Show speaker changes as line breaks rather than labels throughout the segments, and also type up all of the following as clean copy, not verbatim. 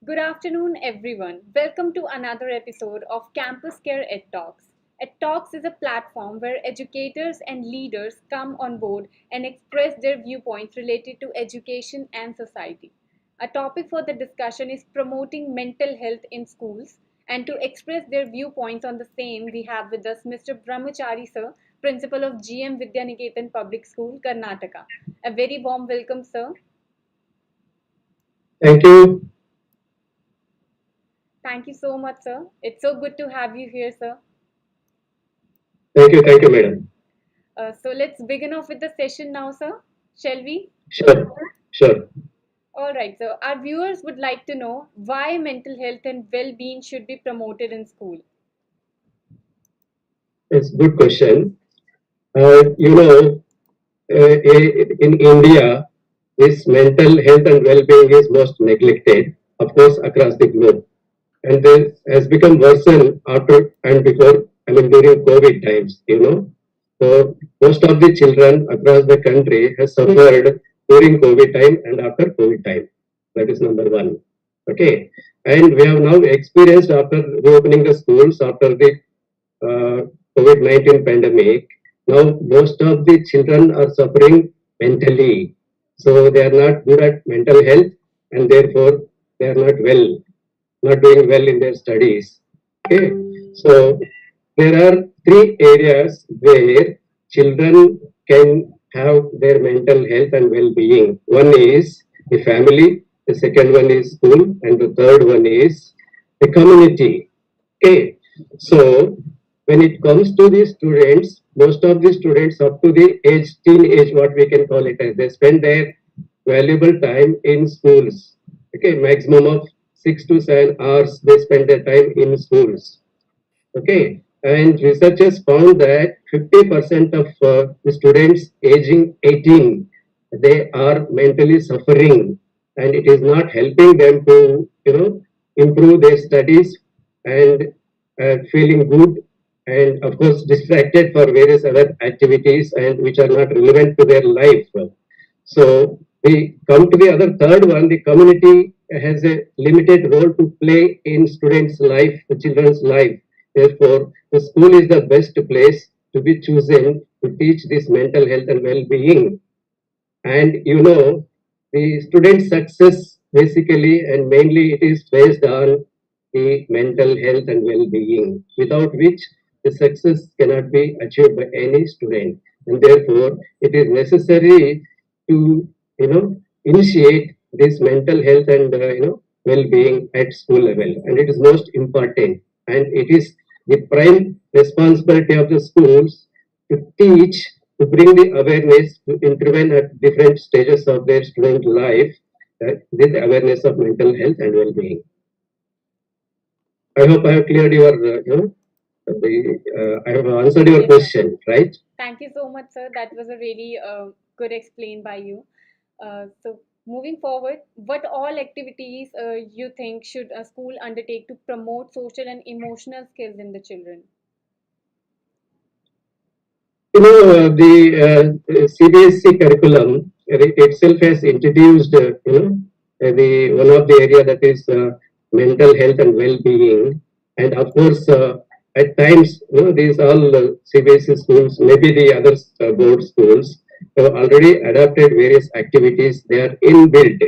Good afternoon, everyone. Welcome to another episode of CampusCare EdTalks. EdTalks is a platform where educators and leaders come on board and express their viewpoints related to education and society. A topic for the discussion is promoting mental health in schools, and to express their viewpoints on the same, we have with us Mr. Brahmachari sir, principal of GM Vidyaniketan Public School, Karnataka. A very warm welcome, sir.
Thank you.
Thank you so much, sir. It's so good to have you here, sir.
Thank you. Thank you, madam.
So let's begin off with the session now, sir. Shall we?
Sure. Sure.
All right. So our viewers would like to know why mental health and well-being should be promoted in school.
It's a good question. In India, this mental health and well-being is most neglected, of course, across the globe. And this has become worsened after and before, during COVID times. So most of the children across the country has suffered during COVID time and after COVID time. That is number one. Okay. And we have now experienced after reopening the schools after the COVID-19 pandemic. Now most of the children are suffering mentally. So they are not good at mental health and therefore they are not doing well in their studies. Okay. So there are three areas where children can have their mental health and well-being. One is the family, the second one is school, and the third one is the community. Okay. So when it comes to the students, most of the students up to the teenage, what we can call it as, they spend their valuable time in schools. Okay, maximum of 6 to 7 hours they spend their time in schools. Okay, and researchers found that 50% of the students aging 18, they are mentally suffering, and it is not helping them to improve their studies and feeling good, and of course distracted for various other activities and which are not relevant to their life. So we come to the other third one. The community has a limited role to play in students' life, the children's life. Therefore, the school is the best place to be chosen to teach this mental health and well-being. And the student success basically and mainly it is based on the mental health and well-being, without which the success cannot be achieved by any student. And therefore, it is necessary to initiate this mental health and well-being at school level, and it is most important. And it is the prime responsibility of the schools to teach, to bring the awareness, to intervene at different stages of their student life, with the awareness of mental health and well-being. I hope I have cleared your, I have answered your
Yes, sir.
question, right?
Thank you so much, sir. That was a really good explain by you. So moving forward, what all activities you think should a school undertake to promote social and emotional skills in the children?
The CBSE curriculum itself has introduced, the one of the area that is mental health and well-being, and of course, at times, these all CBSE schools, maybe the other board schools, have already adapted various activities. They are inbuilt.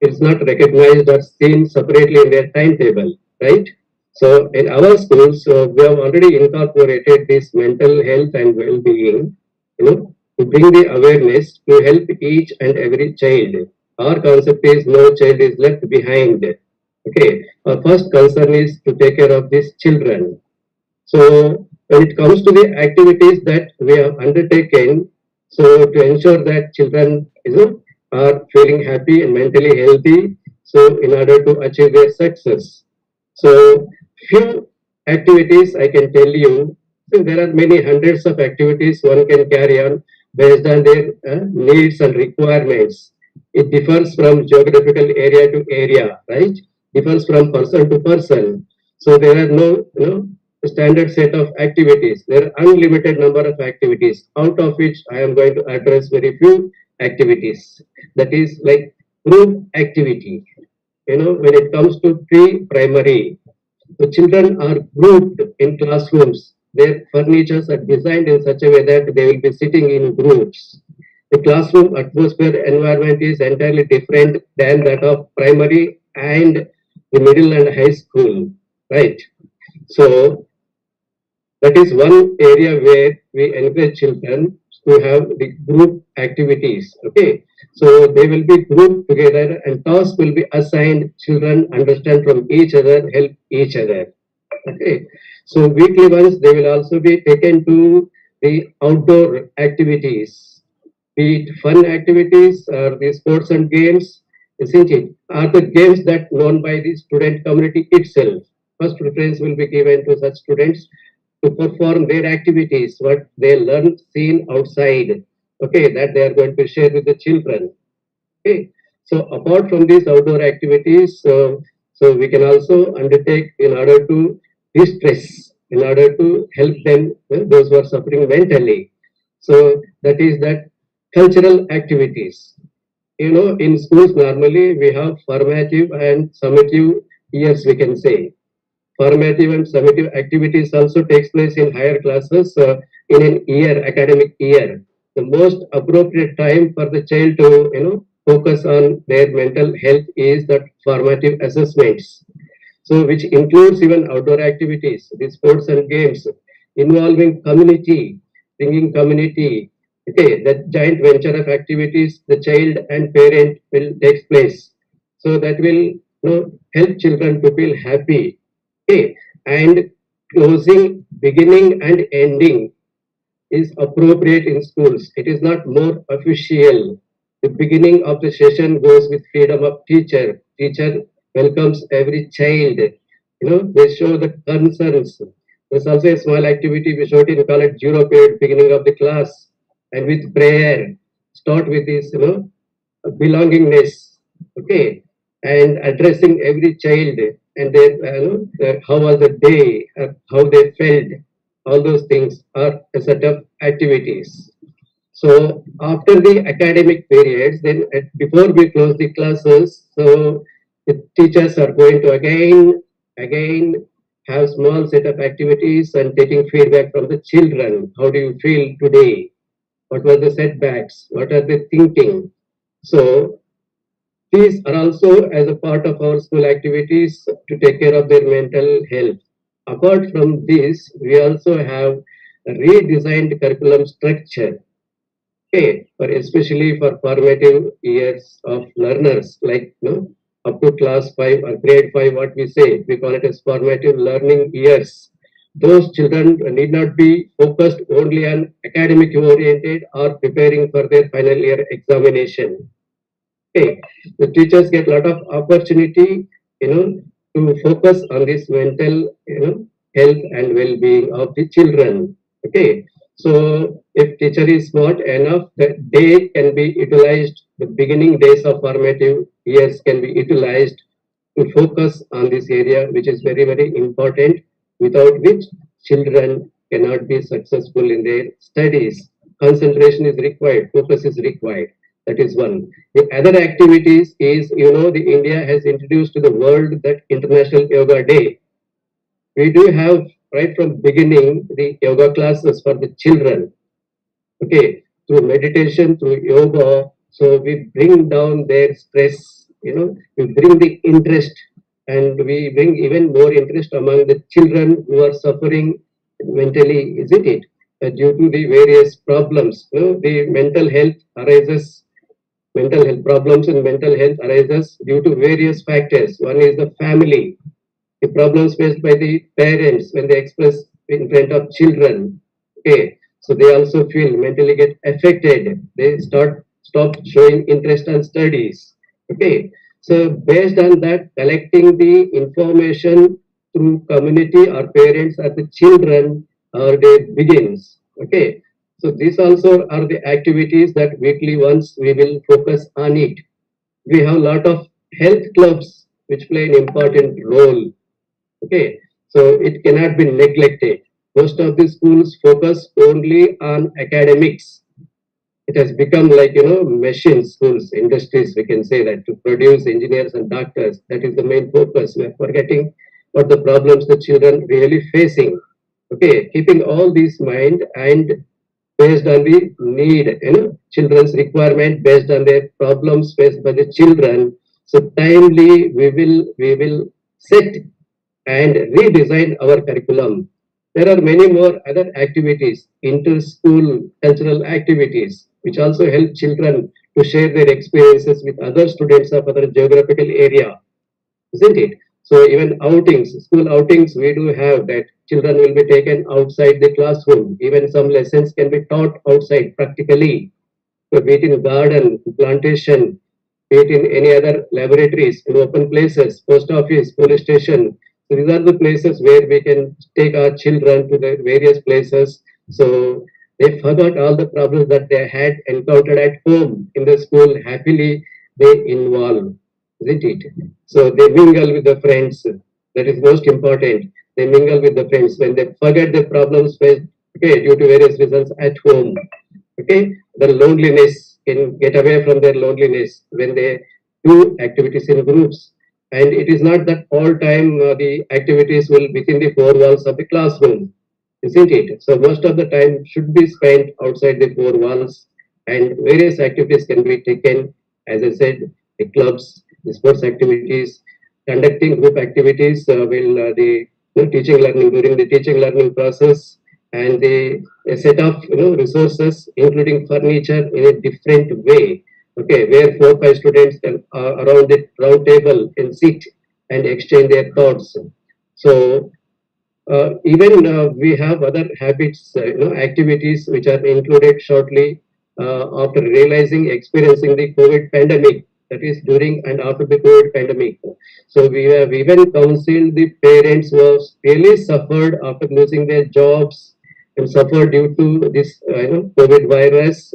It's not recognized or seen separately in their timetable, right? So in our schools, we have already incorporated this mental health and well-being, to bring the awareness to help each and every child. Our concept is no child is left behind. Okay, our first concern is to take care of these children. So when it comes to the activities that we have undertaken, so to ensure that children, are feeling happy and mentally healthy, so in order to achieve their success. So few activities I can tell you. So there are many hundreds of activities one can carry on based on their needs and requirements. It differs from geographical area to area, right? Differs from person to person. So there are no, standard set of activities. There are unlimited number of activities, out of which I am going to address very few activities. That is like group activity. when it comes to pre-primary, the children are grouped in classrooms. Their furnitures are designed in such a way that they will be sitting in groups. The classroom atmosphere environment is entirely different than that of primary and the middle and high school, right? So that is one area where we encourage children to have the group activities. Okay, so they will be grouped together and tasks will be assigned. Children understand from each other, help each other. Okay, so weekly once they will also be taken to the outdoor activities, be it fun activities or the sports and games, isn't it? Are the games that known by the student community itself. First preference will be given to such students to perform their activities, what they learn seen outside. Okay, that they are going to share with the children. Okay, so apart from these outdoor activities, so we can also undertake in order to de-stress, in order to help them, those who are suffering mentally. So that is that cultural activities. In schools normally we have formative and summative years, we can say. Formative and summative activities also takes place in higher classes in an year, academic year. The most appropriate time for the child to focus on their mental health is that formative assessments. So which includes even outdoor activities, the sports and games involving community, bringing community. Okay, that giant venture of activities the child and parent will take place. So that will help children to feel happy. Okay, and closing, beginning, and ending is appropriate in schools. It is not more official. The beginning of the session goes with freedom of teacher. Teacher welcomes every child. They show the concerns. There's also a small activity we showed in call it zero period, beginning of the class, and with prayer. Start with this, belongingness. Okay, and addressing every child and their, how was the day, how they felt. All those things are a set of activities. So after the academic periods, then before we close the classes, so the teachers are going to again have small set of activities and taking feedback from the children. How do you feel today? What were the setbacks? What are they thinking? So these are also as a part of our school activities to take care of their mental health. Apart from this, we also have a redesigned curriculum structure. Okay, for especially for formative years of learners, like up to class 5 or grade 5, what we call it as formative learning years. Those children need not be focused only on academic oriented or preparing for their final year examination. Okay, the teachers get a lot of opportunity, to focus on this mental, health and well-being of the children. Okay, so if teacher is smart enough, that day can be utilized. The beginning days of formative years can be utilized to focus on this area, which is very very important. Without which children cannot be successful in their studies. Concentration is required, focus is required. That is one. The other activities is, the India has introduced to the world that International Yoga Day. We do have right from beginning the yoga classes for the children. Okay, through meditation, through yoga, so we bring down their stress. We bring the interest, and we bring even more interest among the children who are suffering mentally, isn't it? Due to the various problems, the mental health problems and mental health arises due to various factors. One is the family, the problems faced by the parents when they express in front of children. Okay, so they also feel mentally get affected. They stop showing interest in studies. Okay, so based on that, collecting the information through community or parents or the children or they begins. Okay, so these also are the activities that weekly once we will focus on it. We have a lot of health clubs which play an important role. Okay, so it cannot be neglected. Most of the schools focus only on academics. It has become like, machine schools, industries, we can say that, to produce engineers and doctors. That is the main focus. We are forgetting what the problems the children really facing. Okay, keeping all these mind and based on the need, children's requirement, based on their problems faced by the children. So timely we will set and redesign our curriculum. There are many more other activities, inter-school cultural activities, which also help children to share their experiences with other students of other geographical area, isn't it? So even outings, school outings, we do have that children will be taken outside the classroom. Even some lessons can be taught outside practically, so be it in garden, plantation, be it in any other laboratories, in open places, post office, police station. So these are the places where we can take our children to the various places. So they forgot all the problems that they had encountered at home. In the school, happily they involve, isn't it? So they mingle with the friends. That is most important. They mingle with the friends when they forget the problems faced, okay, due to various reasons at home. Okay, the loneliness can get away from their loneliness when they do activities in groups. And it is not that all time the activities will within the four walls of the classroom, isn't it? So most of the time should be spent outside the four walls, and various activities can be taken, as I said, the clubs, the sports activities, conducting group activities will the teaching learning during the teaching learning process, and the a set of resources including furniture in a different way, okay, where 4 5 students can around the round table can sit and exchange their thoughts. So even we have other habits, activities which are included shortly after realizing, experiencing the COVID pandemic, that is during and after the COVID pandemic. So we have even counseled the parents who have really suffered after losing their jobs and suffered due to this, COVID virus.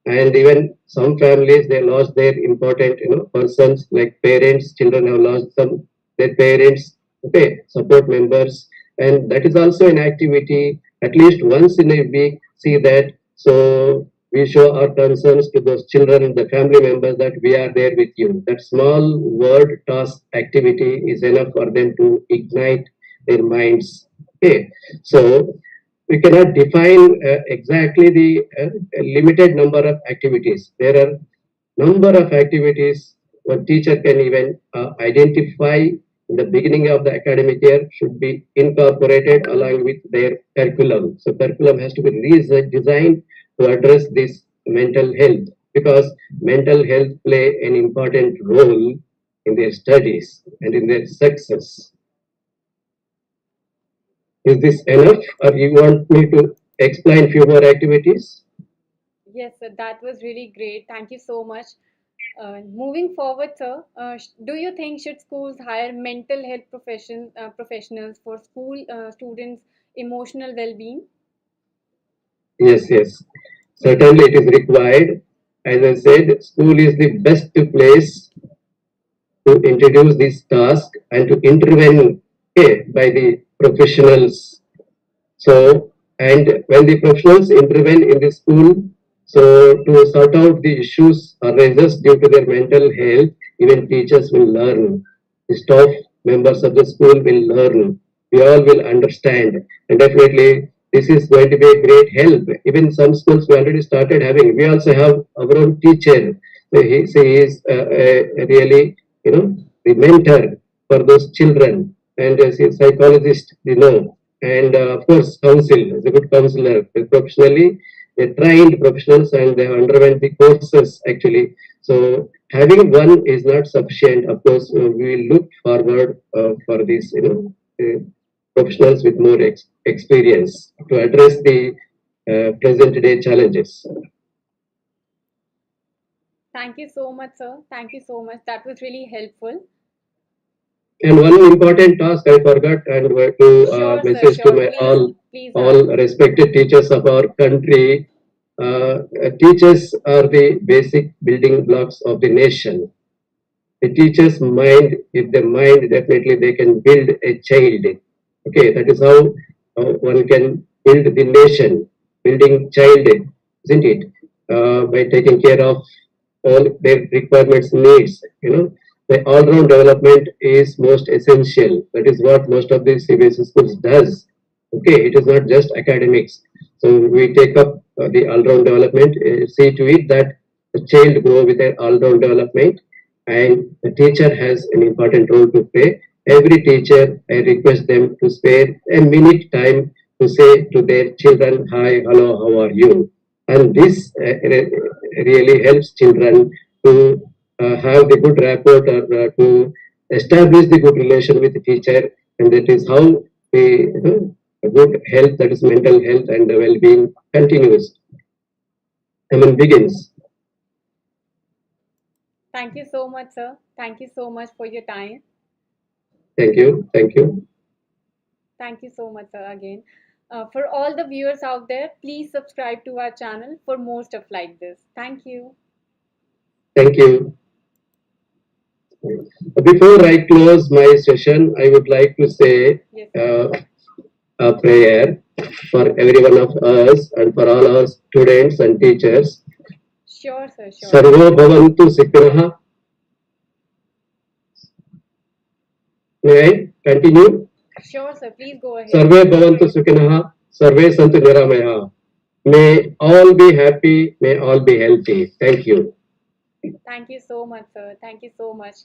And even some families, they lost their important, persons like parents, children have lost some their parents, okay, support members, and that is also an activity at least once in a week. See that, so we show our concerns to those children, the family members, that we are there with you. That small word task activity is enough for them to ignite their minds. Okay, so we cannot define exactly the limited number of activities. There are number of activities one teacher can even identify in the beginning of the academic year should be incorporated along with their curriculum. So curriculum has to be designed to address this mental health, because mental health play an important role in their studies and in their success. Is this enough, or you want me to explain few more activities?
Yes, sir, that was really great. Thank you so much. Moving forward, sir, do you think should schools hire mental health professionals for school students' emotional well-being?
Yes, yes. Certainly it is required. As I said, school is the best place to introduce this task and to intervene, okay, by the professionals. So, and when the professionals intervene in the school, so to sort out the issues arises due to their mental health, even teachers will learn. The staff members of the school will learn. We all will understand, and definitely this is going to be a great help. Even some schools we already started having. We also have our own teacher. So he is really, the mentor for those children, and as a psychologist, and of course counsel is a good counselor. Professionally they trained professionals and they have underwent the courses actually. So having one is not sufficient. Of course we will look forward for these professionals with more experience to address the present day challenges.
Thank you so much, sir. Thank you so much. That was really helpful.
And one important task I forgot and were to
Sure, sir.
message to
Sure.
my
Please
all
add.
respected teachers of our country. Teachers are the basic building blocks of the nation. The teacher's mind, if they mind, definitely they can build a child. Okay, that is how one can build the nation, building child, isn't it? by taking care of all their requirements, needs. The all-round development is most essential. That is what most of the CBSE schools does. Okay, it is not just academics. So we take up the all-round development, see to it that the child grow with an all-round development, and the teacher has an important role to play. Every teacher, I request them to spare a minute time to say to their children, "Hi, hello, how are you?" And this really helps children to have the good rapport, or to establish the good relation with the teacher, and that is how the good health, that is mental health and well-being, continues. Begins.
Thank you so much, sir. Thank you so much for your time.
Thank you. Thank you.
Thank you so much, sir, again. For all the viewers out there, please subscribe to our channel for more stuff like this. Thank you.
Thank you. Before I close my session, I would like to say
Yes, sir.
a prayer for every one of us and for all our students and teachers.
Sure, sir, sure.
Sarvo bhavantu sikiraha. May I continue?
Sure, sir. Please go ahead.
Sarve bhavantu sukinaha. Sarve santu niramaya. May all be happy. May all be healthy. Thank you.
Thank you so much, sir. Thank you so much.